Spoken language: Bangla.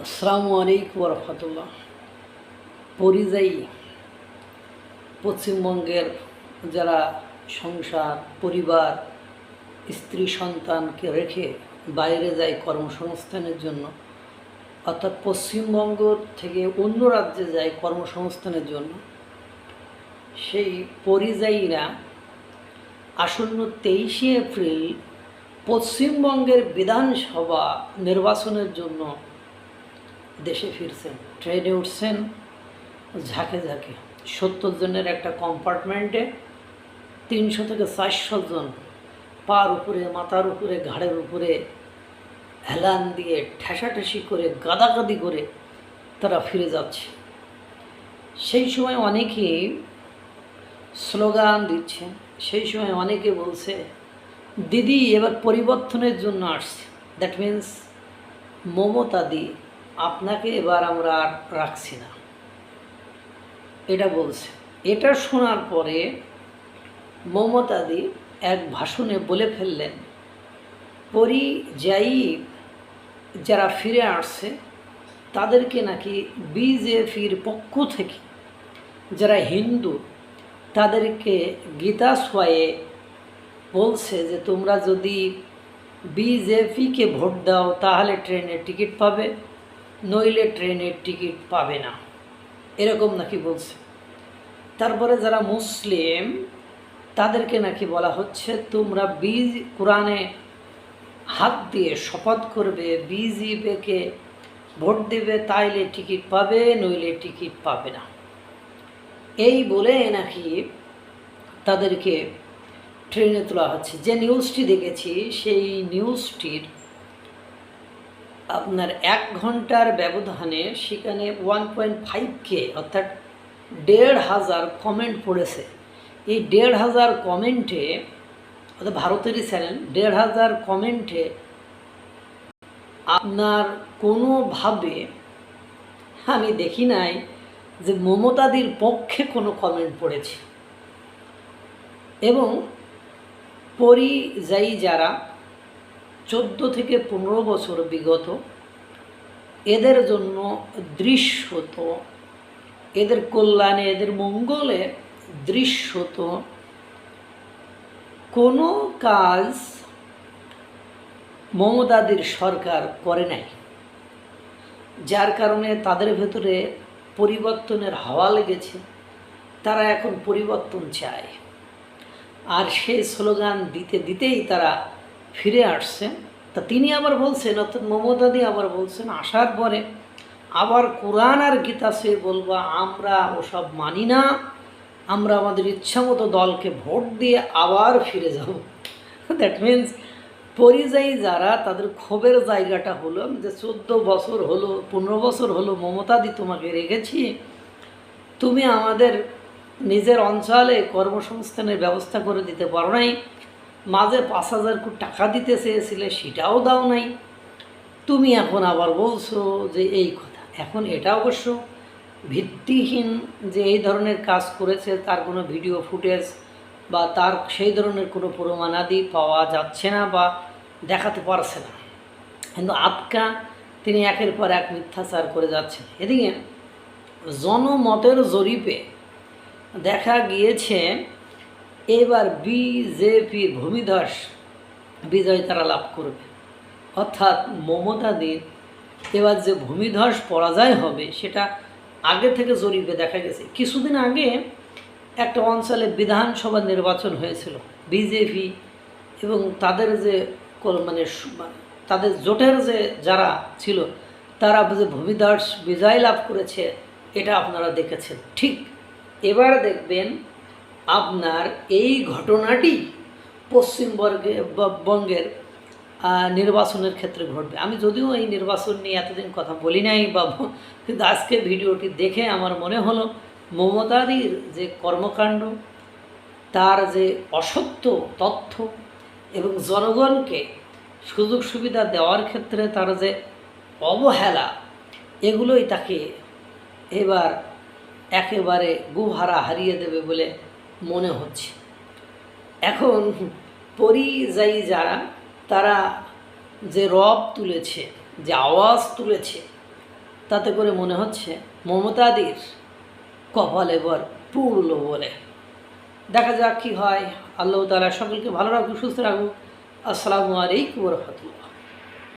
আসসালামু আলাইকুম রহমতুল্লাহ। পরিযায়ী পশ্চিমবঙ্গের যারা সংসার পরিবার স্ত্রী সন্তানকে রেখে বাইরে যায় কর্মসংস্থানের জন্য, অর্থাৎ পশ্চিমবঙ্গ থেকে অন্য রাজ্যে যায় কর্মসংস্থানের জন্য, সেই পরিযায়ীরা আসন্ন 23শে এপ্রিল পশ্চিমবঙ্গের বিধানসভা নির্বাচনের জন্য দেশে ফিরছেন। ট্রেনে উঠছেন ঝাঁকে ঝাঁকে 70 জনের একটা কম্পার্টমেন্টে 300 থেকে 400 জন পার উপরে, মাথার উপরে, ঘাড়ের উপরে হেলান দিয়ে ঠেসাঠেসি করে গাদাগাদি করে তারা ফিরে যাচ্ছে। সেই সময় অনেকেই স্লোগান দিচ্ছে, সেই সময় অনেকে বলছে, দিদি এবার পরিবর্তনের জন্য আসছে। দ্যাট মিন্স মমতা দি, আপনাকে এবার আমরা আর রাখছি না, এটা বলছে। এটা শোনার পরে মমতা দি এক ভাষণে বলে ফেললেন, পরিযায়ী যারা ফিরে আসছে তাদেরকে নাকি বিজেপির পক্ষ থেকে যারা হিন্দু তাদেরকে গীতা সোয়ে বলছে যে তোমরা যদি বিজেপিকে ভোট দাও তাহলে ট্রেনের টিকিট পাবে, নইলে ট্রেনের টিকিট পাবে না, এরকম নাকি বলছে। তারপরে যারা মুসলিম তাদেরকে নাকি বলা হচ্ছে তোমরা কোরআনে হাত দিয়ে শপথ করবে, বিজেপিকে ভোট দেবে, তাইলে টিকিট পাবে, নইলে টিকিট পাবে না। এই বলে নাকি তাদেরকে ট্রেনে তোলা হচ্ছে। যে নিউজটি দেখেছি সেই নিউজটির আপনার 1 ঘন্টার ব্যবধানে সেখানে 1.5K অর্থাৎ 1,500 কমেন্ট পড়েছে। এই 1,500 কমেন্টে, অর্থাৎ ভারতেরই চ্যানেল, 1,500 কমেন্টে আপনার কোনোভাবে আমি দেখি নাই যে মমতাদির পক্ষে কোনো কমেন্ট পড়েছে। এবং পরিযায়ী যারা 14 থেকে 15 বছর বিগত, এদের জন্য দৃশ্যত, এদের কল্যাণে, এদের মঙ্গলে দৃশ্যত কোনো কাজ মমতাদির সরকার করে নাই, যার কারণে তাদের ভেতরে পরিবর্তনের হাওয়া লেগেছে। তারা এখন পরিবর্তন চায়, আর সেই স্লোগান দিতে দিতেই তারা ফিরে আসছে। তা তিনি আবার বলছেন, অর্থাৎ মমতাদি আবার বলছেন, আসার পরে আবার কোরআন আর গীতা সে বলবা আমরা ওসব মানি না, আমরা আমাদের ইচ্ছামতো দলকে ভোট দিয়ে আবার ফিরে যাব। দ্যাট মিন্স পরিযায়ী যারা, তাদের ক্ষোভের জায়গাটা হলো যে 14 বছর হলো, 15 বছর হলো মমতাদি তোমাকে রেখেছি, তুমি আমাদের নিজের অঞ্চলে কর্মসংস্থানের ব্যবস্থা করে দিতে পারো নাই, মাঝে 5,000 কোটি টাকা দিতে চেয়েছিলে সেটাও দাও নাই, তুমি এখন আবার বলছো যে এই কথা। এখন এটা অবশ্য ভিত্তিহীন যে এই ধরনের কাজ করেছে তার কোনো ভিডিও ফুটেজ বা তার সেই ধরনের কোনো প্রমাণাদি পাওয়া যাচ্ছে না বা দেখাতে পারছে না, কিন্তু আটকা তিনি একের পর এক মিথ্যাচার করে যাচ্ছেন। এদিকে জনমতের জরিপে দেখা গিয়েছে এবার বিজেপির ভূমিধস বিজয় তারা লাভ করবে, অর্থাৎ মমতাদির এবার যে ভূমিধস পরাজয় হবে সেটা আগে থেকে জরিপে দেখা গেছে। কিছুদিন আগে একটা অঞ্চলে বিধানসভা নির্বাচন হয়েছিল, বিজেপি এবং তাদের যে মানে তাদের জোটের যে যারা ছিল তারা যে ভূমিধস বিজয় লাভ করেছে এটা আপনারা দেখেছেন। ঠিক এবার দেখবেন আপনার এই ঘটনাটি পশ্চিমবঙ্গের নির্বাচনের ক্ষেত্রে ঘটবে। আমি যদিও এই নির্বাচন নিয়ে এতদিন কথা বলি নাই বা, কিন্তু আজকে ভিডিওটি দেখে আমার মনে হলো মমতাদির যে কর্মকাণ্ড, তার যে অসত্য তথ্য এবং জনগণকে সুযোগ সুবিধা দেওয়ার ক্ষেত্রে তার যে অবহেলা, এগুলোই তাকে এবার একেবারে গুহারা হারিয়ে দেবে বলে মনে হচ্ছে। এখন পরিযায়ী যারা, তারা যে রব তুলেছে, যে আওয়াজ তুলেছে, তাতে করে মনে হচ্ছে মমতাদির কপাল এবার পুড়ল বলে। দেখা যাক কী হয়। আল্লাহ তাআলা সকলকে ভালো রাখুক, সুস্থ রাখুক। আসসালামু আলাইকুম ওয়া রাহমাতুল্লাহ।